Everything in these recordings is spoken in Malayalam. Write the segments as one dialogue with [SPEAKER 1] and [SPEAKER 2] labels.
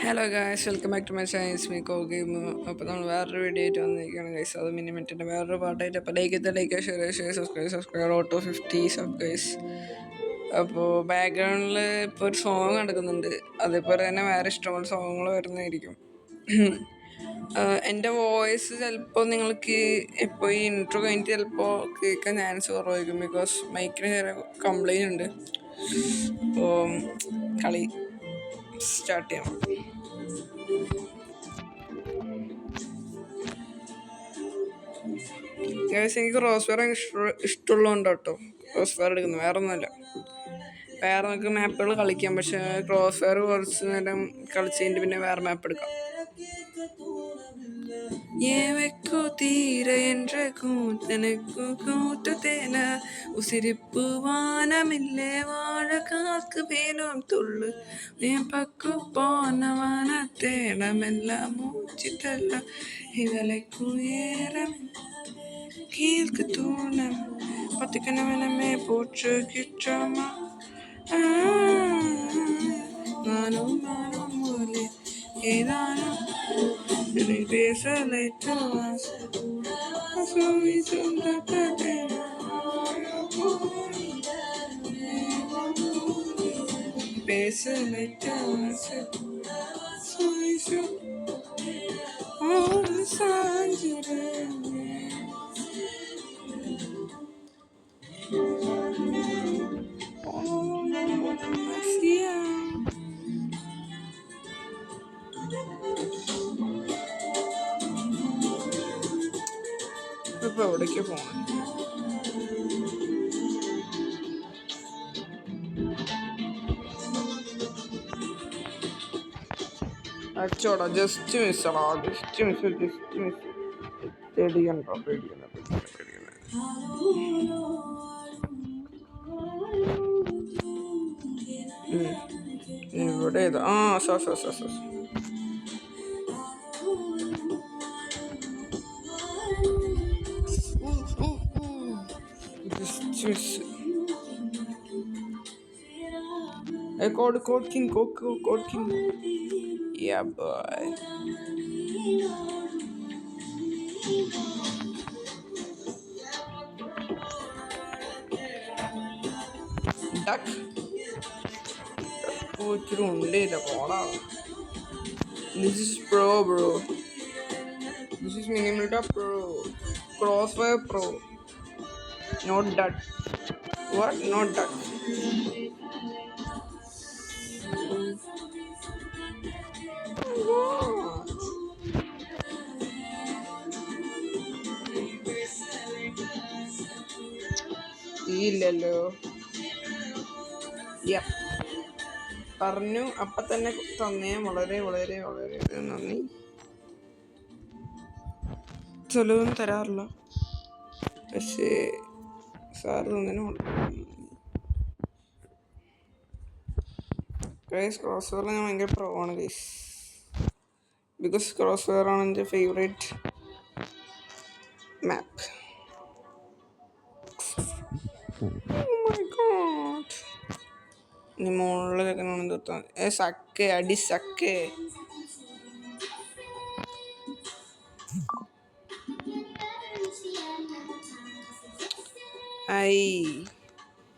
[SPEAKER 1] Hello guys, welcome back to my channel മീക്കോ ഗെയിം. അപ്പോൾ നമ്മൾ വേറൊരു വീഡിയോ ആയിട്ട് വന്നിരിക്കുകയാണ് ഗൈസ്. അത് മിനിമിറ്റിൻ്റെ വേറൊരു പാട്ടായിട്ട്. അപ്പോൾ like subscribe auto 50 sub guys. അപ്പോൾ ബാക്ക്ഗ്രൗണ്ടിൽ ഇപ്പോൾ ഒരു സോങ് നടക്കുന്നുണ്ട്. അതേപോലെ തന്നെ വേറെ ഇഷ്ടമുള്ള സോങ്ങുകൾ വരുന്നതായിരിക്കും. എൻ്റെ വോയിസ് ചിലപ്പോൾ നിങ്ങൾക്ക് ഇപ്പോൾ ഈ ഇൻട്രോ കഴിഞ്ഞിട്ട് ചിലപ്പോൾ കേൾക്കാൻ ചാൻസ് കുറവായിരിക്കും. ബിക്കോസ് മൈക്കിന് ചെറിയ കംപ്ലൈൻറ്റ് ഉണ്ട്. അപ്പോൾ കളി സ്റ്റാർട്ട് ചെയ്യാം. എനിക്ക് ക്രോസ് ഫയർ ഇഷ്ടമുള്ളതുകൊണ്ട് കേട്ടോ ക്രോസ് ഫയർ എടുക്കുന്നത്, വേറെ ഒന്നുമല്ല. വേറെ നമുക്ക് മാപ്പുകൾ കളിക്കാം, പക്ഷെ ക്രോസ് ഫയർ കുറച്ച് നേരം കളിച്ചതിൻ്റെ പിന്നെ വേറെ മാപ്പ് എടുക്കാം. ഉസിരിപ്പു വാനമില്ലേ വാഴ കാക്ക് വേലും തുള്ളു പക്കു പോനവാന തേടമെല്ലാം മൂച്ചിത്തല്ല ഇവലക്കുയേരമില്ല കീൽക്ക് തൂണം പത്തിക്കനവനമേ പോച്ചു കിട്ടമ നാനും നാനും പോലെ ഏതാനും പേസലേറ്റോ പേസലേറ്റോ ഇപ്പൊ എവിടേക്ക് പോണം? അച്ചോടാ, ജസ്റ്റ് മിസ്സാടാ, ജസ്റ്റ് മിസ്. പേടിക്കണ്ട. ഇവിടെ ഏതാ? Code King. Yeah, boy. Duck. This is pro, bro. This is Minimilta Pro. Crossfire Pro. Not duck. What? Not duck. ഇല്ലല്ലോ. പറഞ്ഞു അപ്പൊ തന്നെ തന്നേ. വളരെ വളരെ വളരെ നന്ദി. ചെലവൊന്നും തരാറില്ല, പക്ഷേ സാറ് തന്നതിന് ഗൈസ്. ക്രോസ് ഫയറിൽ ഞാൻ ഭയങ്കര പ്രോ ആണ് ഗൈസ്. ബിക്കോസ് ക്രോസ് ഫയർ ആണ് എൻ്റെ ഫേവറേറ്റ് മാപ്പ്. ഇനി മുകളിലൊക്കെ നിർത്താൻ സക്കേ അടി സക്കേ.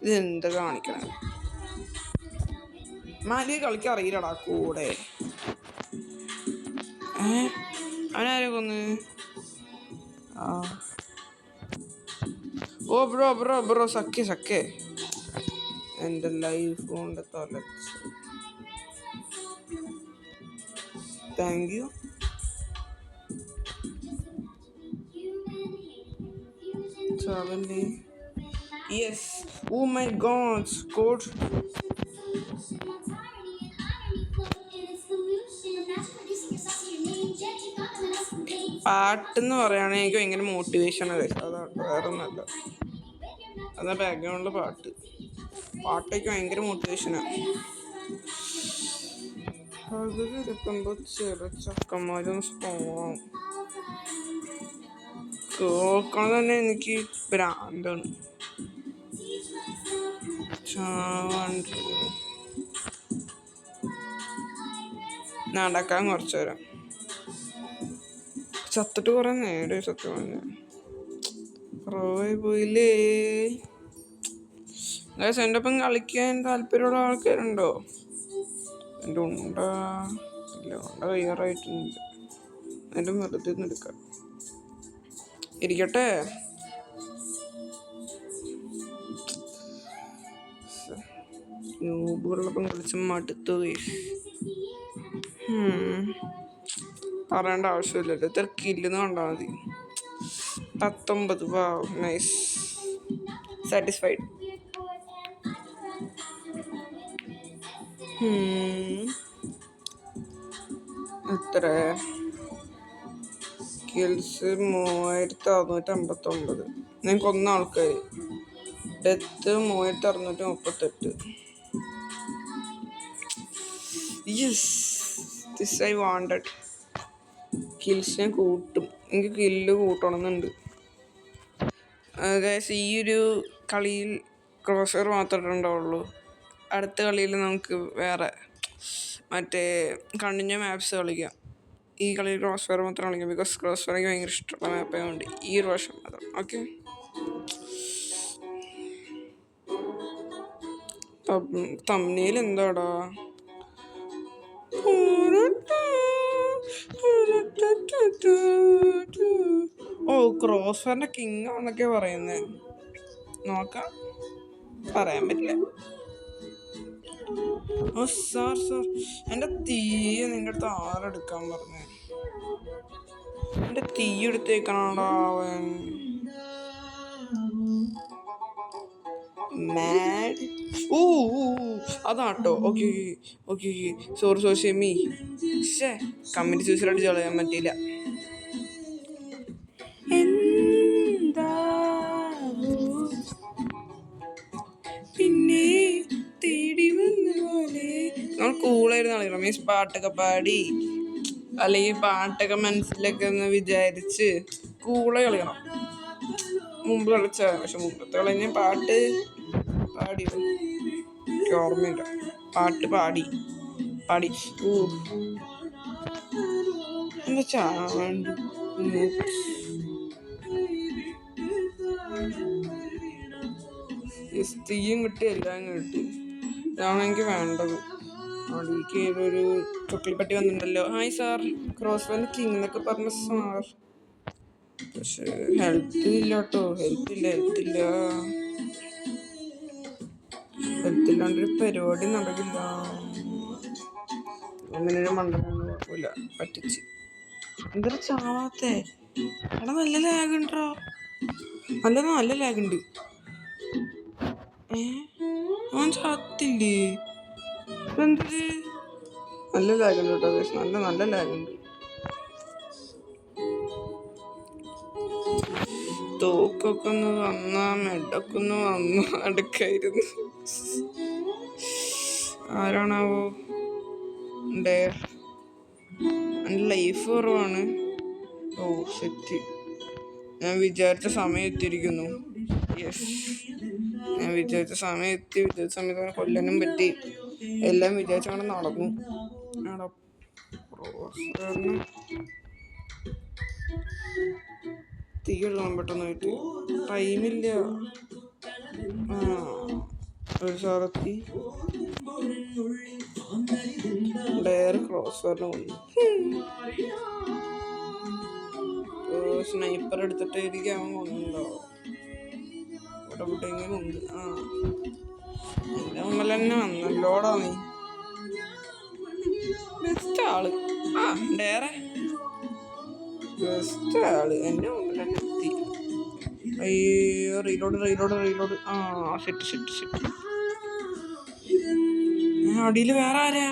[SPEAKER 1] ഇതെന്താ കാണിക്കണം? മാലി കളിക്കാൻ അറിയില്ലടാ കൂടെ. അവനാരെ കൊന്ന്? ഓ ബ്രോ സക്കേ. എൻ്റെ ലൈഫ് കൊണ്ട് തൊലച്ച്. Thank you. Yes. Oh my god, squad. പാട്ടെന്ന് പറയുകയാണെങ്കിൽ എനിക്ക് ഭയങ്കര മോട്ടിവേഷനാണ്. അതാണ്, വേറെ ഒന്നല്ല. അതാ ബാക്ക്ഗ്രൗണ്ടിലെ പാട്ടൊക്കെ ഭയങ്കര മോട്ടിവേഷനാണ്. അത് എടുക്കുമ്പോൾ ചെറുച്ചക്കന്മാരും സ്പോണം കേൾക്കണം തന്നെ എനിക്ക് ഭ്രാന്താണ്. നടക്കാൻ കുറച്ച് നേരം. ചത്തിട്ട് കുറെ നേരെ സത്യം പറഞ്ഞ പോയില്ലേ. എൻ്റെ ഒപ്പം കളിക്കാൻ താല്പര്യമുള്ള ആൾക്കാരുണ്ടോ? എൻ്റെ ഉണ്ട ഇല്ല, ഉണ്ട കയ്യാറായിട്ടൊന്നുമില്ല. എൻ്റെ വെറുതെ എടുക്കാം ഇരിക്കട്ടെ. യൂബുകളിലൊപ്പം കളിച്ച് മടുത്തു. പറയേണ്ട ആവശ്യമില്ലല്ലോ. ഇത്ര കില്ലെന്ന് കണ്ടാൽ മതി. 19. വാവ്, നൈസ്, സാറ്റിസ്ഫൈഡ്. എത്ര കിൽസ്? 3659. ഞാൻ കൊന്ന ആൾക്കാർ. Death 3638. Yes, this I wanted. Kills ഞാൻ കൂട്ടും. എനിക്ക് കില്ല് കൂട്ടണമെന്നുണ്ട്. ഈ ഒരു കളിയിൽ ക്രോസർ മാത്രമേ ഉണ്ടാവുള്ളൂ. അടുത്ത കളിയിൽ നമുക്ക് വേറെ മറ്റേ കണ്ണിഞ്ഞ മാപ്സ് കളിക്കാം. ഈ കളിയിൽ ക്രോസ് ഫയർ മാത്രം കളിക്കാം. ബിക്കോസ് ക്രോസ് ഫയർ എനിക്ക് ഭയങ്കര ഇഷ്ടമുള്ള മാപ്പായതുകൊണ്ട് ഈ ഒരു വർഷം മാത്രം. ഓക്കെ, തമ്മിൽ എന്താടാ? ഓ, ക്രോസ് ഫയറിന്റെ കിങ് ആണെന്നൊക്കെ പറയുന്നത്. നോക്കാം, പറയാൻ പറ്റില്ല. ഓ സാർ, എൻ്റെ തീ നിന്റെ അടുത്ത് ആരെടുക്കാൻ പറഞ്ഞേ? എൻ്റെ തീ എടുത്തേക്കണോടാ അവൻ. മാഡ്. ഓ, അതാട്ടോ. ഓക്കെ, സോറി ഷെമി. കമ്മിറ്റി സൂസൈഡ് അടിച്ച് കളയാൻ പറ്റിയില്ല. എന്താ പിന്നെ തേടി വന്ന പോലെ നമ്മൾ കൂളായിരുന്നു കളിക്കണം. മീൻസ് പാട്ടൊക്കെ പാടി അല്ലെങ്കിൽ പാട്ടൊക്കെ മനസ്സിലൊക്കെ ഒന്ന് വിചാരിച്ച് കൂളായി കളിക്കണം. മുമ്പ് കളിച്ച, പക്ഷെ മുമ്പത്തെ കളി പാട്ട് പാടിയോ എനിക്ക് ഓർമ്മയില്ല. പാട്ട് പാടി എന്താ ചാവണ്ട്. തീയും കിട്ടി, എല്ലാം കിട്ടി. ഇതാണ് എനിക്ക് വേണ്ടത്. അടിക്ക് ഒരു ചൊക്ലിപ്പട്ടി വന്നിട്ടുണ്ടല്ലോ. Hi sir, cross fire king എന്നൊക്കെ പറഞ്ഞ സാർ. പക്ഷെ ഹെൽത്ത് ഇല്ല കേട്ടോ. ഹെൽത്തില്ലാണ്ടൊരു പരിപാടി നടക്കില്ല. അങ്ങനൊരു മണ്ടനൊന്നും കുഴപ്പമില്ല, പറ്റിച്ച്. എന്തൊരു ചാവാത്തേ? എടാ നല്ല ലാഗുണ്ടോ? നല്ല ലാഗുണ്ട്. അവൻ ചാത്തില്ലേ? എന്ത് നല്ല ലാഗുണ്ട് കേട്ടോ. നല്ല ലാഗുണ്ട്. തോക്കൊക്കെ ഒന്ന് വന്നാ മെഡൊക്കെ ഒന്ന് വന്നാ അടുക്കായിരുന്നു. ആരാണാവോ? എൻ്റെ ലൈഫ് കുറവാണ്. ഓ സെറ്റ്. ഞാൻ വിചാരിച്ച സമയം എത്തിയിരിക്കുന്നു. യെസ്, ഞാൻ വിചാരിച്ച സമയം എത്തി. വിചാരിച്ച സമയത്ത് കൊല്ലാനും പറ്റി. എല്ലാം വിചാരിച്ചങ്ങനെ നടന്നു. തീ എടുക്കണം പെട്ടെന്നായിട്ട്. ടൈമില്ല. ഒരു സാറെത്തി. ഡയർ ക്രോസ് ഫയറിന് വന്നു. സ്നൈപ്പർ എടുത്തിട്ട് എനിക്ക് അവൻ കൊന്നുണ്ടോ? ഇവിടെ ഇങ്ങനെ ഉണ്ട്. എൻ്റെ മുമ്പിൽ തന്നെ വന്നല്ലോടാ നീ. ബെസ്റ്റ് ആള്. ഡയറെ ബെസ്റ്റ് ആള് എൻ്റെ മുമ്പിൽ തന്നെ എത്തി. അയ്യോ, റീലോഡ്. സെറ്റ്. അടിയിൽ വേറെ ആരാ?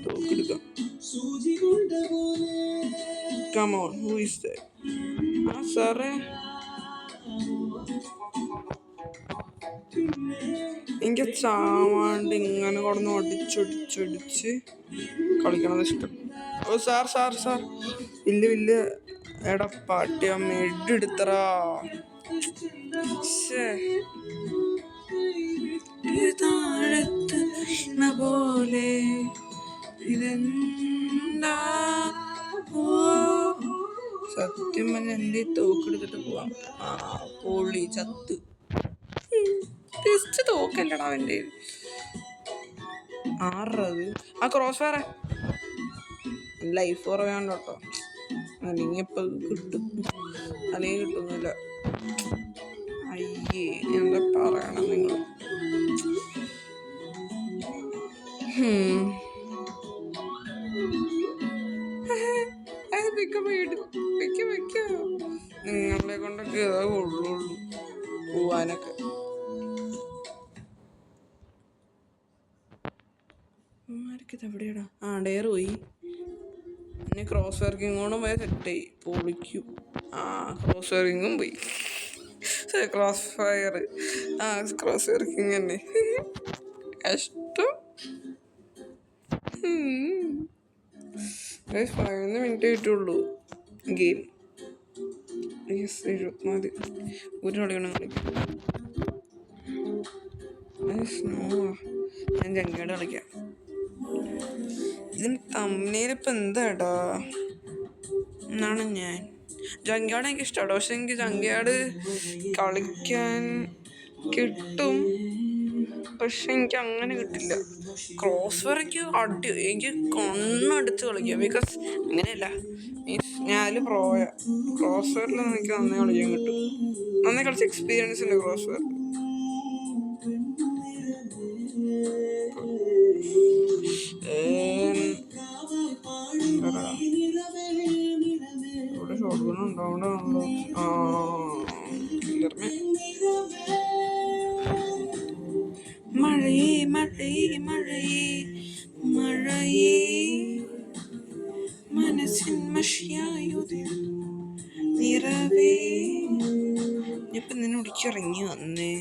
[SPEAKER 1] തോക്കെടുക്കാം. Come on, who is that? സാറേ, എനിക്ക് ചാവാണ്ട് ഇങ്ങനെ കൊടുന്ന് ഒടിച്ചൊടിച്ച് കളിക്കണത് ഇഷ്ടം. ഓ സാർ, ഇല്ല എടാ പാട്ടിയ മെഡെടുത്തറാ. പോലെ ഇതെന്താ സത്യം പറഞ്ഞ എൻ്റെ തോക്കെടുത്തിട്ട് പോവാം. ആ പൊളി ചത്ത് ജസ്റ്റ് തോക്കല്ലടാ അവൻ്റെ ആറത്. ആ ക്രോസ് ഫയർ ലൈഫ് കുറവാണ്ട് കേട്ടോ, അല്ലെങ്കിൽ ഇപ്പം കിട്ടും, അല്ലെങ്കിൽ കിട്ടുന്നില്ല. അയ്യേ എന്താ പറയണം നിങ്ങൾ. നിങ്ങളെ കൊണ്ടൊക്കെ ഏതാ കൊള്ളുള്ളൂ പോവാനൊക്കെ. എവിടെയാടാ? ആ ഡെയർ പോയി. പിന്നെ ക്രോസ് വർക്കിംഗ് കൂടെ പോയാൽ സെറ്റായി പൊളിക്കും. ആ ക്രോസ് വർക്കിങ്ങും പോയി. ക്രോസ് ഫയർ ആ ക്രോസ് വർക്കിംഗ് തന്നെ കഷ്ടം. 11 മിനിറ്റ് ആയിട്ടുള്ളൂ ഗെയിം. 74 ഒരു കളിയാണ് കളിക്കാം. ഞാൻ ജങ്കേഡ് കളിക്കാം. ഇതിന് തമ്മിലിപ്പം എന്താടാ എന്നാണ് ഞാൻ. ജങ്കാട് എനിക്ക് ഇഷ്ടമാണ്, പക്ഷെ എനിക്ക് ജങ്കാട് കളിക്കാൻ കിട്ടും, പക്ഷെ എനിക്ക് അങ്ങനെ കിട്ടില്ല. ക്രോസ് ഫയർ എനിക്ക് കണ്ണടിച്ച് കളിക്കാം, ബിക്കോസ് അങ്ങനെയല്ല, മീൻസ് ഞാൻ പ്രോയ. ക്രോസ് ഫയറിൽ എനിക്ക് നന്നായി കളിക്കാൻ കിട്ടും, നന്നായി കളിച്ച എക്സ്പീരിയൻസ് ഉണ്ട് ക്രോസ് ഫയർ. ഇവിടെ ഷോട്ട് ഗൺ ഉണ്ടാവണോ? മഴയേ മഴയേ മഴയേ മഴയേ മനസ്സിൻ മഷിയായുതി നിറവേ. ഇപ്പം നിന്നെ ഒടിച്ചിറങ്ങി വന്നേ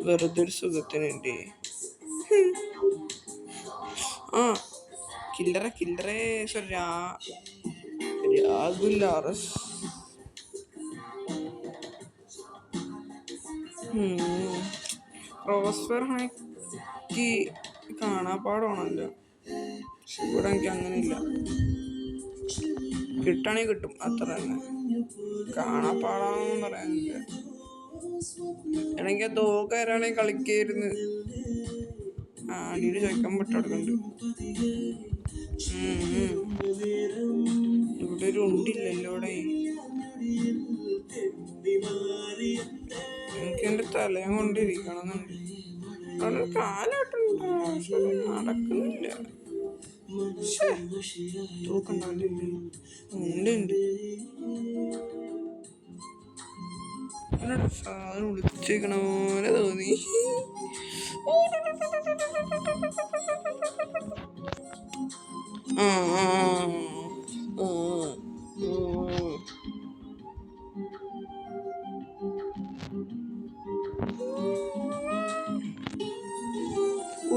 [SPEAKER 1] വെറുതെ ഒരു സുഖത്തിനുണ്ട്. ആ കില്ലറെ രാഗുലാറസ്. ക്രോസ് ഫയർ ആണെങ്കിൽ കാണാപ്പാടാണല്ലോ, പക്ഷെ ഇവിടെ എനിക്ക് അങ്ങനെയില്ല. കിട്ടാണെങ്കിൽ കിട്ടും, അത്ര തന്നെ. കാണാപ്പാടാണെന്ന് പറയാനില്ല. ആണെങ്കിൽ തോക്കാരാണെങ്കിൽ കളിക്കായിരുന്നു. അടിയിൽ ചോദിക്കാൻ വിട്ടെടുക്കുന്നുണ്ട്. ഇവിടെ ഒരു ഉണ്ടില്ലല്ലോ. ഇവിടെ എനിക്ക് എൻ്റെ തലയും കൊണ്ടിരിക്കണം എന്നുണ്ട്. അവിടെ കാലാട്ടുണ്ടോ, പക്ഷെ നടക്കുന്നില്ല. തൂക്കണ്ടാവില്ലേ? ഉണ്ട്. സാധനം വിളിച്ചേക്കണ പോലെ തോന്നി.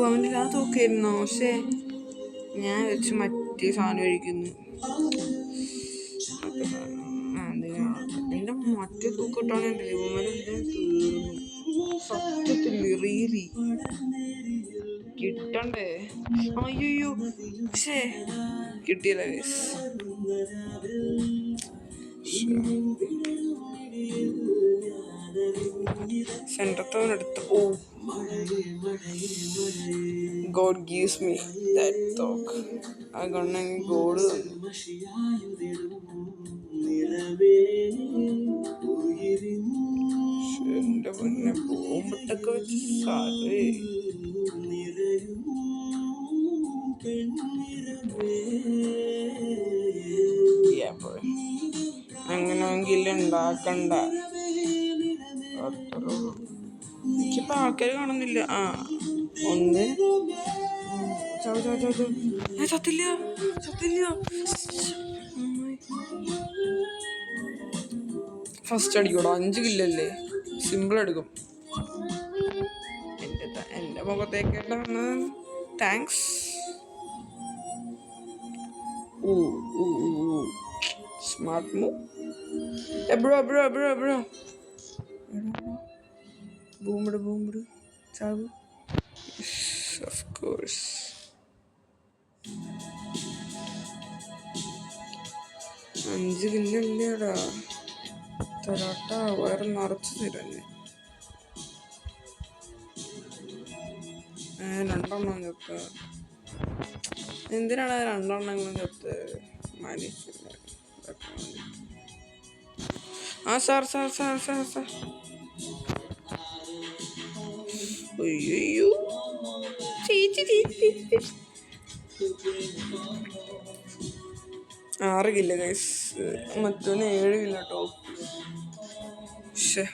[SPEAKER 1] അവൻ്റെ ആ തോക്കായിരുന്നോ? പക്ഷേ ഞാൻ വെച്ച് മറ്റേ സാധനം കഴിക്കുന്നു. എൻ്റെ മറ്റേ തൂക്കിട്ടാണ് എൻ്റെ ദൈവമേലെല്ലാം തീർന്നു. സത്യത്തിൽ റീലി കിട്ടണ്ടേ? അയ്യോ പക്ഷേ കിട്ടിയില്ല. സെൻറ്ററത്തവനെടുത്ത് God gives me that talk. ആ ഗണ്ണെങ്കിൽ ഗോഡ് തന്നു. എൻ്റെ പൊന്നെ പോകുമ്പോഴൊക്കെ വെച്ച് സാറേ അങ്ങനെയെങ്കിൽ ഉണ്ടാക്കണ്ട. എനിക്കിപ്പോൾ ആൾക്കാർ കാണുന്നില്ല. ഒന്ന് ചത്തില്ല. ഫസ്റ്റ് അടിക്കൂടോ, 5 കില്ലല്ലേ, സിമ്പിൾ എടുക്കും. എൻ്റെ മുഖത്തേക്കാണ്. താങ്ക്സ്. Smart move. ബ്രോ ബൂമിട് ചാവ്. Of course. 5 കില്ലല്ലേടാ തരാട്ടാ, വയറ് നിറച്ച് തരുന്നേ. 2 ചത്ത്. എന്തിനാണ് 2 ചത്ത്? മനുഷ്യല്ല. സാർ അയ്യോ ചേച്ചി 6 കില്ല ഗൈസ്, മറ്റോന് 7 കില്ല ടോപ്പ്. ശേ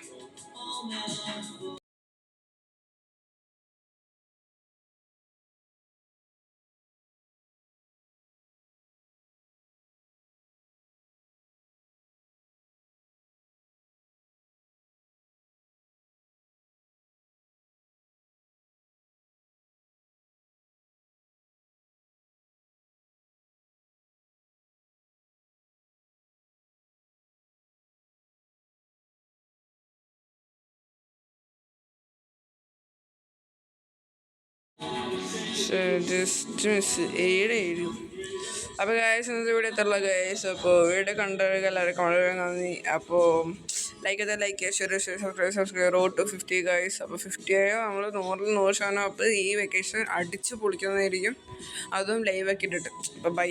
[SPEAKER 1] ജസ്റ്റ് മിസ് 7. അപ്പോൾ ഗൈസ് ഇന്നത്തെ വീഡിയോ എത്തുള്ള ഗൈസ്. അപ്പോൾ വീഡിയോ കണ്ടവർക്ക് എല്ലാവർക്കും വളരെ നന്ദി. അപ്പോൾ ലൈക്ക് ചെയ്യുക, share subscribe road to 50 guys. അപ്പോൾ 50 ആയോ നമ്മൾ 100% അപ്പോൾ ഈ വെക്കേഷൻ അടിച്ച് പൊളിക്കുന്നതായിരിക്കും, അതും ലൈവ് ആക്കി ഇട്ടിട്ട്. അപ്പോൾ ബൈ.